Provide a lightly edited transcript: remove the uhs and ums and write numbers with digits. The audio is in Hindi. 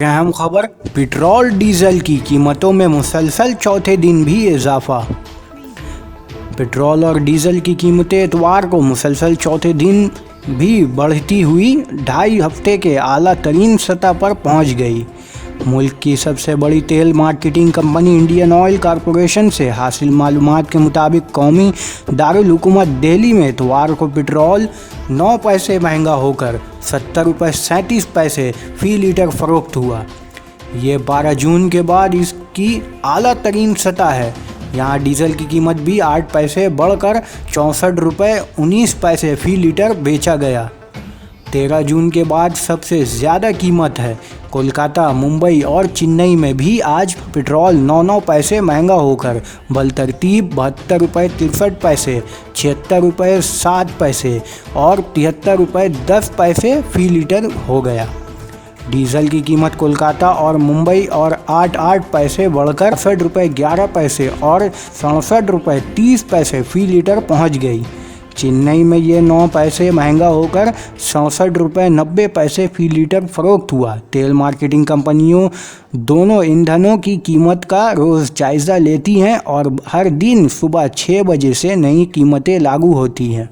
अहम खबर, पेट्रोल डीजल की कीमतों में मुसलसल चौथे दिन भी इजाफा। पेट्रोल और डीजल की कीमतें इतवार को मुसलसल चौथे दिन भी बढ़ती हुई 2.5 हफ्ते के आला तरीन सतह पर पहुंच गई। मुल्क की सबसे बड़ी तेल marketing company Indian oil corporation से हासिल मालूमात के मुताबिक कौमी दारुल हुकूमत दिल्ली में इतवार को पेट्रोल 9 पैसे महंगा होकर 70 रुपये 37 पैसे फ़ी लीटर फ़रोख्त हुआ। ये 12 जून के बाद इसकी आला तरीन सतह है। यहाँ डीजल की कीमत भी 8 पैसे बढ़कर 64 रुपये 19 पैसे फ़ी लीटर बेचा गया। 13 जून के बाद सबसे ज़्यादा कीमत है। कोलकाता, मुंबई और चेन्नई में भी आज पेट्रोल 9 पैसे महंगा होकर बलतरतीब 72 रुपये 63 पैसे, 76 रुपये 7 पैसे और 73 रुपये 10 पैसे फ़ी लीटर हो गया। डीजल की कीमत कोलकाता और मुंबई और 8 पैसे बढ़कर 68 रुपये 11 पैसे और 67 रुपये 30 पैसे फ़ी लीटर पहुंच गई। चेन्नई में ये 9 पैसे महंगा होकर 67 रुपये 90 पैसे फ़ी लीटर फ़रोख्त हुआ। तेल मार्केटिंग कंपनियों दोनों ईंधनों की कीमत का रोज़ जायज़ा लेती हैं और हर दिन सुबह 6 बजे से नई कीमतें लागू होती हैं।